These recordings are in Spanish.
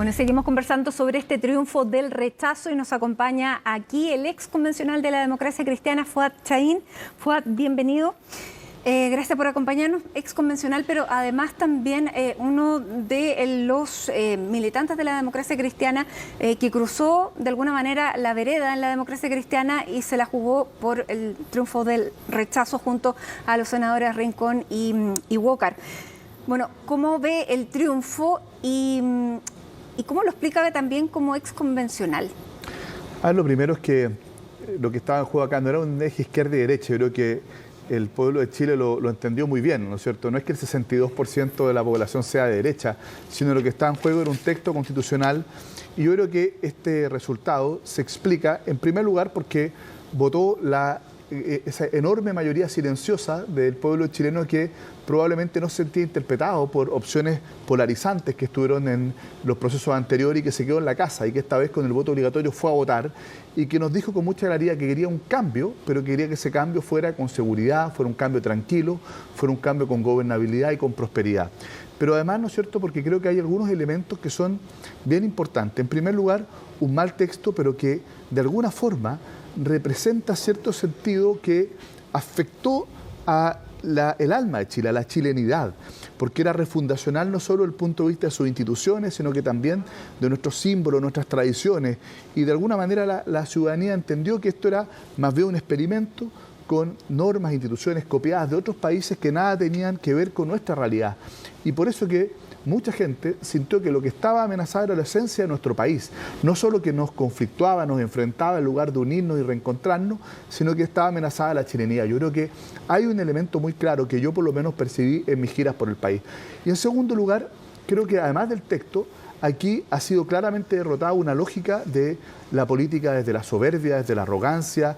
Bueno, seguimos conversando sobre este triunfo del rechazo y nos acompaña aquí el ex convencional de la democracia cristiana, Fuad Chahín. Fuad, bienvenido. Gracias por acompañarnos, ex convencional, pero además también uno de los militantes de la democracia cristiana que cruzó de alguna manera la vereda en la democracia cristiana y se la jugó por el triunfo del rechazo junto a los senadores Rincón y Walker. Bueno, ¿cómo ve el triunfo y cómo lo explica también como ex convencional? Lo primero es que lo que estaba en juego acá no era un eje izquierda y derecha. Yo creo que el pueblo de Chile lo entendió muy bien, ¿no es cierto? No es que el 62% de la población sea de derecha, sino lo que está en juego era un texto constitucional. Y yo creo que este resultado se explica, en primer lugar, porque votó esa enorme mayoría silenciosa del pueblo chileno que probablemente no se sentía interpretado por opciones polarizantes que estuvieron en los procesos anteriores y que se quedó en la casa y que esta vez con el voto obligatorio fue a votar y que nos dijo con mucha claridad que quería un cambio, pero que quería que ese cambio fuera con seguridad, fuera un cambio tranquilo, fuera un cambio con gobernabilidad y con prosperidad. Pero además, ¿no es cierto?, porque creo que hay algunos elementos que son bien importantes. En primer lugar, un mal texto, pero que de alguna forma representa cierto sentido que afectó a el alma de Chile, a la chilenidad, porque era refundacional no solo desde el punto de vista de sus instituciones, sino que también de nuestros símbolos, nuestras tradiciones, y de alguna manera la ciudadanía entendió que esto era más bien un experimento con normas e instituciones copiadas de otros países que nada tenían que ver con nuestra realidad. Y por eso que mucha gente sintió que lo que estaba amenazado era la esencia de nuestro país. No solo que nos conflictuaba, nos enfrentaba en lugar de unirnos y reencontrarnos, sino que estaba amenazada la chilenidad. Yo creo que hay un elemento muy claro que yo por lo menos percibí en mis giras por el país. Y en segundo lugar, creo que además del texto, aquí ha sido claramente derrotada una lógica de la política desde la soberbia, desde la arrogancia,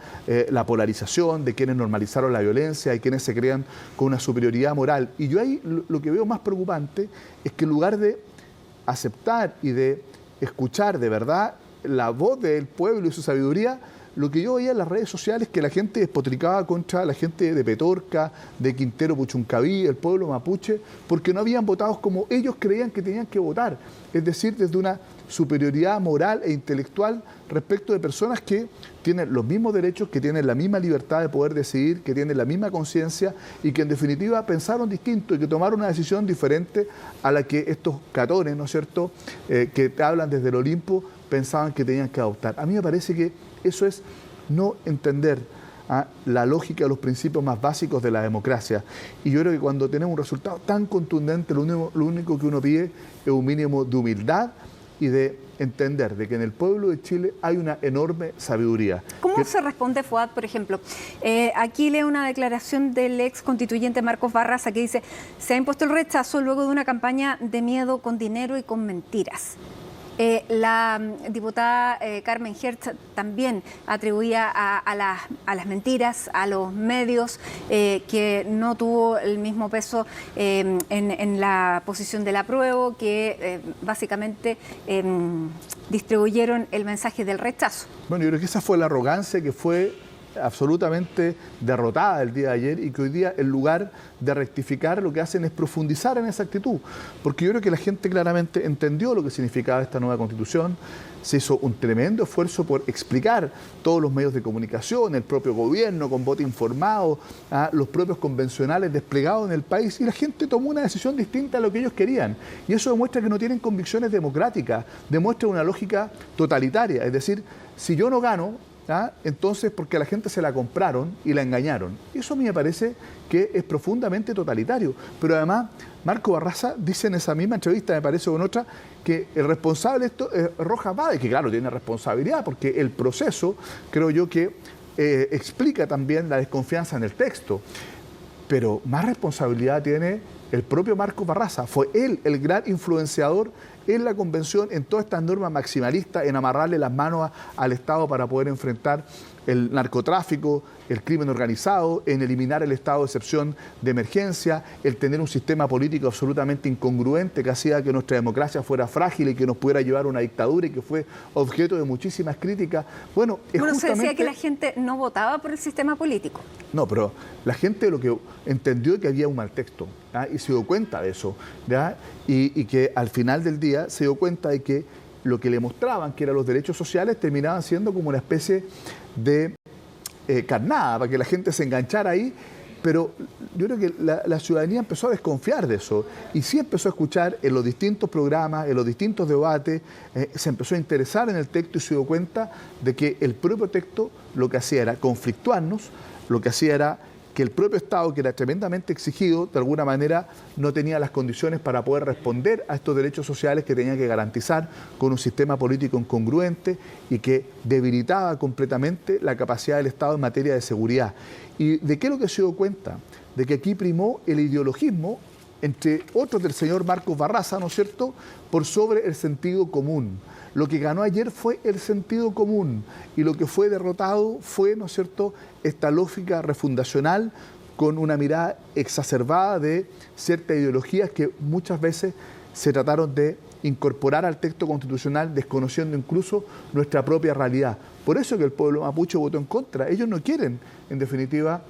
la polarización, de quienes normalizaron la violencia y quienes se crean con una superioridad moral. Y yo ahí lo que veo más preocupante es que en lugar de aceptar y de escuchar de verdad la voz del pueblo y su sabiduría, lo que yo veía en las redes sociales es que la gente despotricaba contra la gente de Petorca, de Quintero Puchuncaví, el pueblo mapuche, porque no habían votado como ellos creían que tenían que votar. Es decir, desde una superioridad moral e intelectual respecto de personas que tienen los mismos derechos, que tienen la misma libertad de poder decidir, que tienen la misma conciencia y que en definitiva pensaron distinto y que tomaron una decisión diferente a la que estos catones, ¿no es cierto?, que te hablan desde el Olimpo, pensaban que tenían que adoptar. A mí me parece que eso es no entender la lógica de los principios más básicos de la democracia. Y yo creo que cuando tenemos un resultado tan contundente, lo único que uno pide es un mínimo de humildad y de entender de que en el pueblo de Chile hay una enorme sabiduría. ¿Cómo se responde, Fuad, por ejemplo? Aquí leo una declaración del ex constituyente Marcos Barraza que dice: se ha impuesto el rechazo luego de una campaña de miedo con dinero y con mentiras. La diputada Carmen Hertz también atribuía a las mentiras, a los medios, que no tuvo el mismo peso en la posición del apruebo, que básicamente distribuyeron el mensaje del rechazo. Bueno, yo creo que esa fue la arrogancia que fue absolutamente derrotada el día de ayer y que hoy día, en lugar de rectificar, lo que hacen es profundizar en esa actitud, porque yo creo que la gente claramente entendió lo que significaba esta nueva Constitución. Se hizo un tremendo esfuerzo por explicar todos los medios de comunicación, el propio gobierno con voto informado, los propios convencionales desplegados en el país, y la gente tomó una decisión distinta a lo que ellos querían. Y eso demuestra que no tienen convicciones democráticas, demuestra una lógica totalitaria. Es decir, si yo no gano, entonces porque a la gente se la compraron y la engañaron. Eso a mí me parece que es profundamente totalitario. Pero además, Marco Barraza dice en esa misma entrevista, me parece, con otra, que el responsable de esto es Rojas Vade, que claro, tiene responsabilidad, porque el proceso, creo yo, que explica también la desconfianza en el texto. Pero más responsabilidad tiene el propio Marco Barraza. Fue él el gran influenciador en la convención, en todas estas normas maximalistas, en amarrarle las manos al Estado para poder enfrentar el narcotráfico, el crimen organizado, en eliminar el estado de excepción de emergencia, el tener un sistema político absolutamente incongruente que hacía que nuestra democracia fuera frágil y que nos pudiera llevar a una dictadura y que fue objeto de muchísimas críticas. Bueno, se decía que la gente no votaba por el sistema político. No, pero la gente lo que entendió es que había un mal texto, se dio cuenta de eso, ¿ya? Y que al final del día se dio cuenta de que lo que le mostraban, que eran los derechos sociales, terminaban siendo como una especie de carnada, para que la gente se enganchara ahí. Pero yo creo que la ciudadanía empezó a desconfiar de eso y sí empezó a escuchar en los distintos programas, en los distintos debates, se empezó a interesar en el texto y se dio cuenta de que el propio texto lo que hacía era conflictuarnos, lo que hacía era que el propio Estado, que era tremendamente exigido, de alguna manera no tenía las condiciones para poder responder a estos derechos sociales que tenía que garantizar con un sistema político incongruente y que debilitaba completamente la capacidad del Estado en materia de seguridad. ¿Y de qué es lo que se dio cuenta? De que aquí primó el ideologismo, entre otros del señor Marcos Barraza, ¿no es cierto?, por sobre el sentido común. Lo que ganó ayer fue el sentido común y lo que fue derrotado fue, ¿no es cierto?, esta lógica refundacional con una mirada exacerbada de ciertas ideologías que muchas veces se trataron de incorporar al texto constitucional desconociendo incluso nuestra propia realidad. Por eso que el pueblo mapuche votó en contra. Ellos no quieren, en definitiva,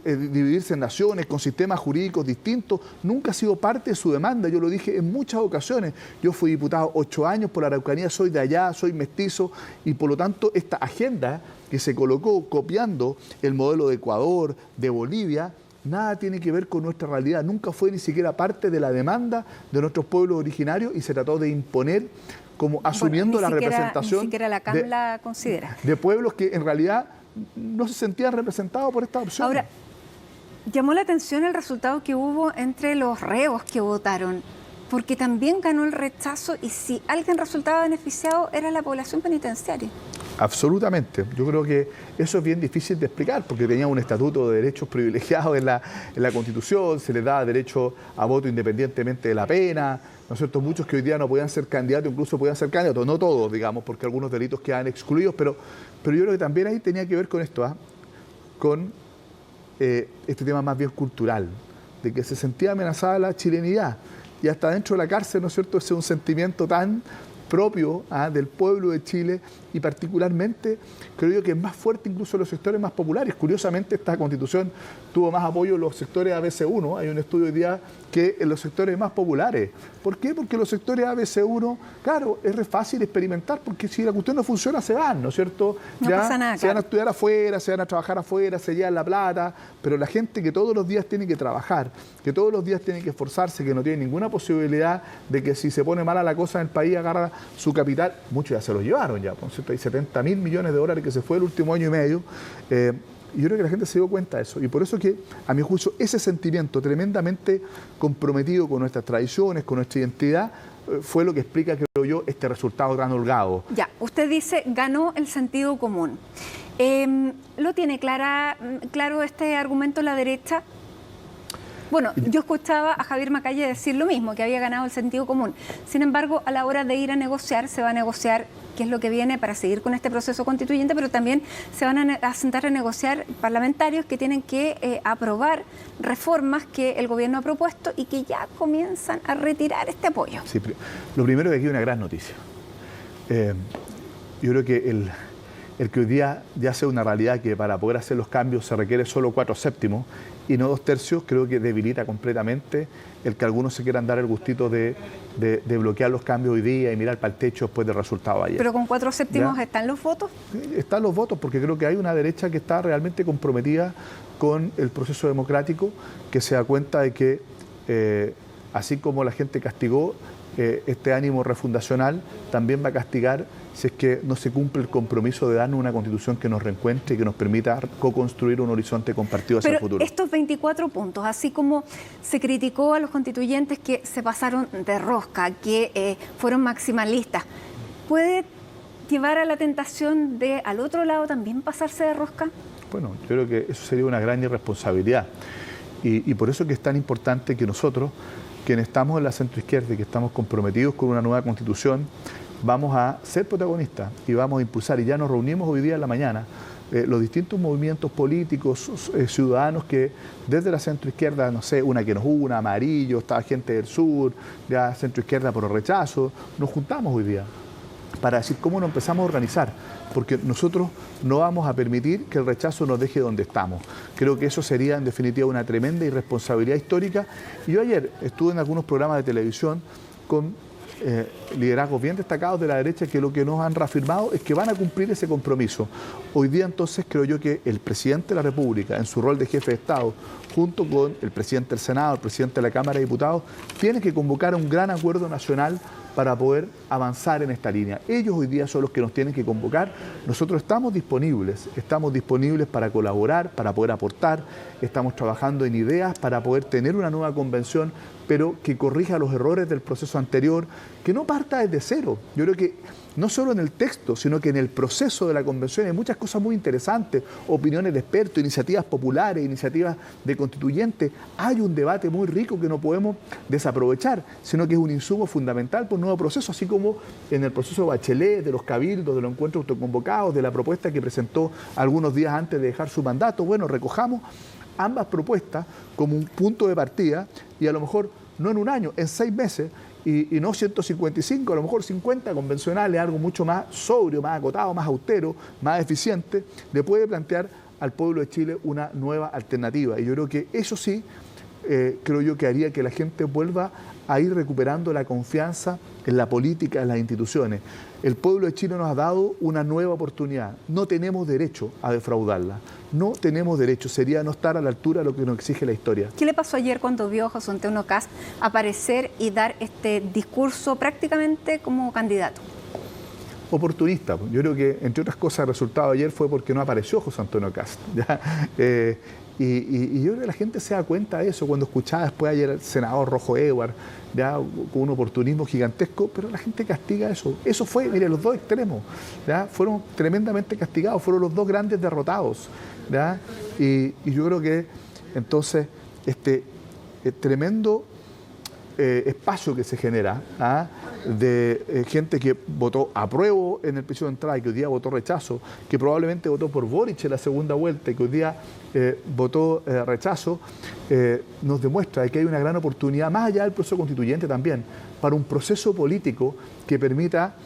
dividirse en naciones, con sistemas jurídicos distintos. Nunca ha sido parte de su demanda, yo lo dije en muchas ocasiones. Yo fui diputado 8 años por la Araucanía, soy de allá, soy mestizo, y por lo tanto esta agenda que se colocó copiando el modelo de Ecuador, de Bolivia, nada tiene que ver con nuestra realidad. Nunca fue ni siquiera parte de la demanda de nuestros pueblos originarios y se trató de imponer como asumiendo la representación. Ni siquiera la CAM la considera. De pueblos que en realidad no se sentían representados por esta opción. Ahora, llamó la atención el resultado que hubo entre los reos que votaron, porque también ganó el rechazo y si alguien resultaba beneficiado era la población penitenciaria. Absolutamente. Yo creo que eso es bien difícil de explicar porque tenía un estatuto de derechos privilegiados en la Constitución, se les daba derecho a voto independientemente de la pena, ¿no es cierto? Muchos que hoy día no podían ser candidatos, incluso podían ser candidatos, no todos, digamos, porque algunos delitos quedan excluidos, pero yo creo que también ahí tenía que ver con esto, con este tema más bien cultural, de que se sentía amenazada la chilenidad y hasta dentro de la cárcel, ¿no es cierto?, ese es un sentimiento tan propio del pueblo de Chile y particularmente creo yo que es más fuerte incluso en los sectores más populares. Curiosamente esta Constitución tuvo más apoyo en los sectores ABC1, hay un estudio hoy día que en los sectores más populares. ¿Por qué? Porque los sectores ABC1, claro, es re fácil experimentar porque si la cuestión no funciona se van, ¿no es cierto? No pasa nada, se van a estudiar afuera, se van a trabajar afuera, se llevan la plata, pero la gente que todos los días tiene que trabajar, que todos los días tiene que esforzarse, que no tiene ninguna posibilidad de que si se pone mala la cosa en el país agarra su capital, muchos ya se lo llevaron ya, ¿no es cierto? Hay 70.000 millones de dólares que se fue el último año y medio. Y yo creo que la gente se dio cuenta de eso. Y por eso que, a mi juicio, ese sentimiento tremendamente comprometido con nuestras tradiciones, con nuestra identidad, fue lo que explica, creo yo, este resultado tan holgado. Ya, usted dice, ganó el sentido común. ¿Lo tiene claro este argumento la derecha? Bueno, yo escuchaba a Javier Macaya decir lo mismo, que había ganado el sentido común. Sin embargo, a la hora de ir a negociar, se va a negociar qué es lo que viene para seguir con este proceso constituyente, pero también se van a sentar a negociar parlamentarios que tienen que aprobar reformas que el gobierno ha propuesto y que ya comienzan a retirar este apoyo. Sí, lo primero es que aquí hay una gran noticia. Yo creo que el que hoy día ya sea una realidad que para poder hacer los cambios se requiere solo 4/7 y no 2/3, creo que debilita completamente el que algunos se quieran dar el gustito de bloquear los cambios hoy día y mirar para el techo después del resultado de ayer. ¿Pero con 4/7 están los votos? Están los votos porque creo que hay una derecha que está realmente comprometida con el proceso democrático, que se da cuenta de que así como la gente castigó este ánimo refundacional, también va a castigar si es que no se cumple el compromiso de darnos una constitución que nos reencuentre y que nos permita co-construir un horizonte compartido hacia el futuro. Pero estos 24 puntos, así como se criticó a los constituyentes que se pasaron de rosca, que fueron maximalistas, ¿puede llevar a la tentación de al otro lado también pasarse de rosca? Bueno, yo creo que eso sería una gran irresponsabilidad y por eso que es tan importante que nosotros, quienes estamos en la centroizquierda y que estamos comprometidos con una nueva constitución, vamos a ser protagonistas y vamos a impulsar, y ya nos reunimos hoy día en la mañana, los distintos movimientos políticos, ciudadanos que desde la centroizquierda, no sé, una que nos una, Amarillo, estaba gente del sur, ya centroizquierda por el rechazo, nos juntamos hoy día para decir cómo nos empezamos a organizar, porque nosotros no vamos a permitir que el rechazo nos deje donde estamos. Creo que eso sería en definitiva una tremenda irresponsabilidad histórica. Y yo ayer estuve en algunos programas de televisión con liderazgos bien destacados de la derecha que lo que nos han reafirmado es que van a cumplir ese compromiso. Hoy día entonces creo yo que el presidente de la República, en su rol de jefe de Estado, junto con el presidente del Senado, el presidente de la Cámara de Diputados, tiene que convocar un gran acuerdo nacional para poder avanzar en esta línea. Ellos hoy día son los que nos tienen que convocar. Nosotros estamos disponibles para colaborar, para poder aportar, estamos trabajando en ideas para poder tener una nueva convención, pero que corrija los errores del proceso anterior, que no parta desde cero. Yo creo que no solo en el texto, sino que en el proceso de la convención hay muchas cosas muy interesantes, opiniones de expertos, iniciativas populares, iniciativas de constituyentes. Hay un debate muy rico que no podemos desaprovechar, sino que es un insumo fundamental para un nuevo proceso, así como en el proceso de Bachelet, de los cabildos, de los encuentros autoconvocados, de la propuesta que presentó algunos días antes de dejar su mandato. Bueno, recojamos ambas propuestas como un punto de partida y a lo mejor no en un año, en 6 meses, y no 155, a lo mejor 50 convencionales, algo mucho más sobrio, más acotado, más austero, más eficiente, le puede plantear al pueblo de Chile una nueva alternativa. Y yo creo que eso sí, creo yo que haría que la gente vuelva a ir recuperando la confianza en la política, en las instituciones. El pueblo de Chile nos ha dado una nueva oportunidad. No tenemos derecho a defraudarla. No tenemos derecho. Sería no estar a la altura de lo que nos exige la historia. ¿Qué le pasó ayer cuando vio a José Antonio Kast aparecer y dar este discurso prácticamente como candidato? Oportunista. Yo creo que, entre otras cosas, el resultado de ayer fue porque no apareció José Antonio Kast. Y yo creo que la gente se da cuenta de eso cuando escuchaba después ayer al senador Rojo Edwards, ya con un oportunismo gigantesco, pero la gente castiga eso. Eso fue, mire, los dos extremos, ¿ya? Fueron tremendamente castigados, fueron los dos grandes derrotados, ¿ya? Y yo creo que entonces este tremendo espacio que se genera, ¿ah? De gente que votó apruebo en el plebiscito de entrada y que hoy día votó rechazo, que probablemente votó por Boric en la segunda vuelta y que hoy día votó rechazo, nos demuestra que hay una gran oportunidad, más allá del proceso constituyente también, para un proceso político que permita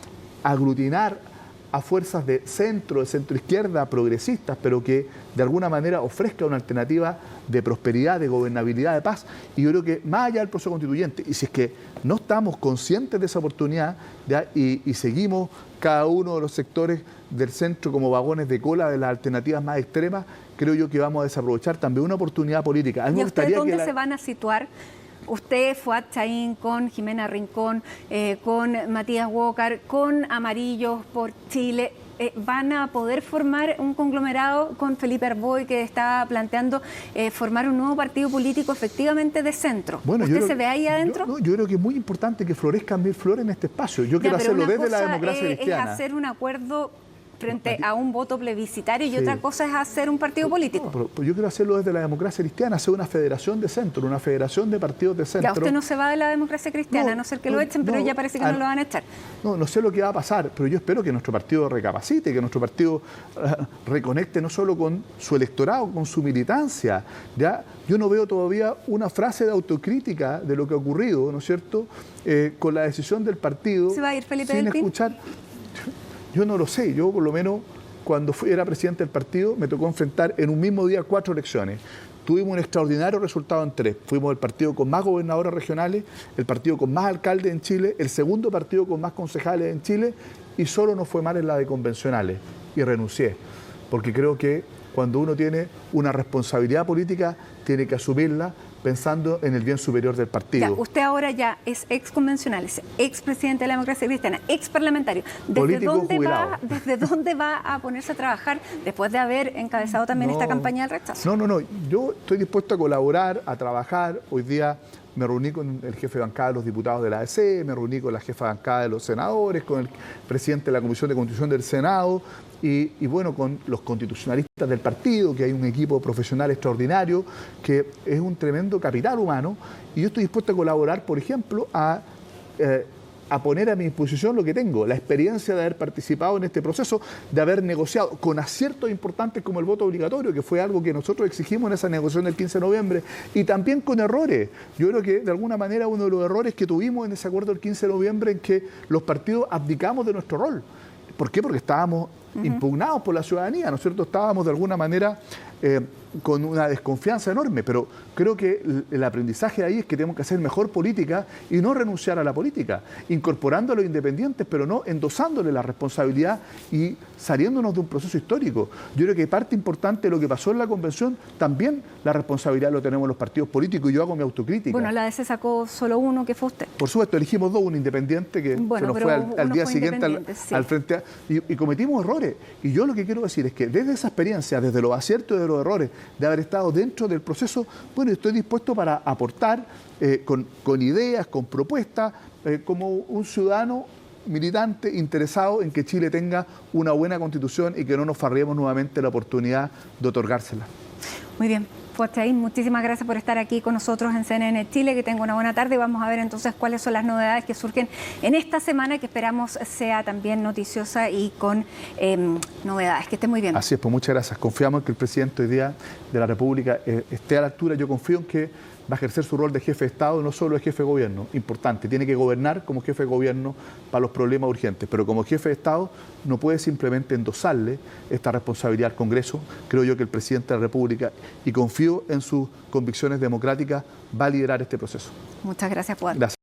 aglutinar a fuerzas de centro izquierda, progresistas, pero que de alguna manera ofrezca una alternativa de prosperidad, de gobernabilidad, de paz. Y yo creo que más allá del proceso constituyente, y si es que no estamos conscientes de esa oportunidad, ¿ya? Y seguimos cada uno de los sectores del centro como vagones de cola de las alternativas más extremas, creo yo que vamos a desaprovechar también una oportunidad política. ¿Y ustedes dónde se van a situar? Usted, Fuad Chahín, con Jimena Rincón, con Matías Walker, con Amarillos por Chile, ¿van a poder formar un conglomerado con Felipe Arboy que está planteando formar un nuevo partido político efectivamente de centro? Bueno, ¿Usted se ve ahí adentro? Yo creo que es muy importante que florezcan mil flores en este espacio. Yo quiero hacerlo desde la democracia cristiana. Es hacer un acuerdo frente a un voto plebiscitario y otra cosa es hacer un partido político. No, pero yo quiero hacerlo desde la democracia cristiana, hacer una federación de centro, una federación de partidos de centro. Ya, usted no se va de la democracia cristiana, a no ser que lo echen, pero ya parece que no lo van a echar. No sé lo que va a pasar, pero yo espero que nuestro partido recapacite, que nuestro partido reconecte no solo con su electorado, con su militancia. ¿Ya? Yo no veo todavía una frase de autocrítica de lo que ha ocurrido, ¿no es cierto?, con la decisión del partido. ¿Se va a ir Felipe sin del Pin? escuchar. Yo no lo sé, yo por lo menos cuando era presidente del partido me tocó enfrentar en un mismo día 4 elecciones. Tuvimos un extraordinario resultado en 3. Fuimos el partido con más gobernadores regionales, el partido con más alcaldes en Chile, el segundo partido con más concejales en Chile y solo nos fue mal en la de convencionales y renuncié. Porque creo que cuando uno tiene una responsabilidad política tiene que asumirla pensando en el bien superior del partido. Ya, usted ahora ya es ex convencional, es ex presidente de la democracia cristiana, ex parlamentario. ¿Desde dónde va a ponerse a trabajar después de haber encabezado también esta campaña del rechazo? No. Yo estoy dispuesto a colaborar, a trabajar. Hoy día me reuní con el jefe de bancada de los diputados de la ADC, me reuní con la jefa de bancada de los senadores, con el presidente de la Comisión de Constitución del Senado y bueno, con los constitucionalistas del partido, que hay un equipo profesional extraordinario, que es un tremendo capital humano, y yo estoy dispuesto a colaborar, por ejemplo, a a poner a mi disposición lo que tengo, la experiencia de haber participado en este proceso, de haber negociado con aciertos importantes como el voto obligatorio, que fue algo que nosotros exigimos en esa negociación del 15 de noviembre, y también con errores. Yo creo que de alguna manera uno de los errores que tuvimos en ese acuerdo del 15 de noviembre en que los partidos abdicamos de nuestro rol. ¿Por qué? Porque estábamos impugnados por la ciudadanía, ¿no es cierto? Estábamos de alguna manera con una desconfianza enorme, pero creo que el aprendizaje de ahí es que tenemos que hacer mejor política y no renunciar a la política, incorporando a los independientes, pero no endosándole la responsabilidad y saliéndonos de un proceso histórico. Yo creo que parte importante de lo que pasó en la convención, también la responsabilidad lo tenemos los partidos políticos, y yo hago mi autocrítica. Bueno, la DC sacó solo uno, que fue usted. Por supuesto, elegimos dos, un independiente que se nos fue al día siguiente al frente y cometimos errores. Y yo lo que quiero decir es que desde esa experiencia, desde los aciertos y de los errores, de haber estado dentro del proceso, bueno, estoy dispuesto para aportar con ideas, con propuestas, como un ciudadano militante interesado en que Chile tenga una buena constitución y que no nos farriemos nuevamente la oportunidad de otorgársela. Muy bien. Fuad Chahín, muchísimas gracias por estar aquí con nosotros en CNN Chile, que tenga una buena tarde. Vamos a ver entonces cuáles son las novedades que surgen en esta semana, que esperamos sea también noticiosa y con novedades. Que esté muy bien. Así es, pues muchas gracias. Confiamos en que el presidente hoy día de la República esté a la altura. Yo confío en que va a ejercer su rol de jefe de Estado, no solo de jefe de gobierno, importante, tiene que gobernar como jefe de gobierno para los problemas urgentes, pero como jefe de Estado no puede simplemente endosarle esta responsabilidad al Congreso. Creo yo que el presidente de la República, y confío en sus convicciones democráticas, va a liderar este proceso. Muchas gracias, Fuad. Gracias.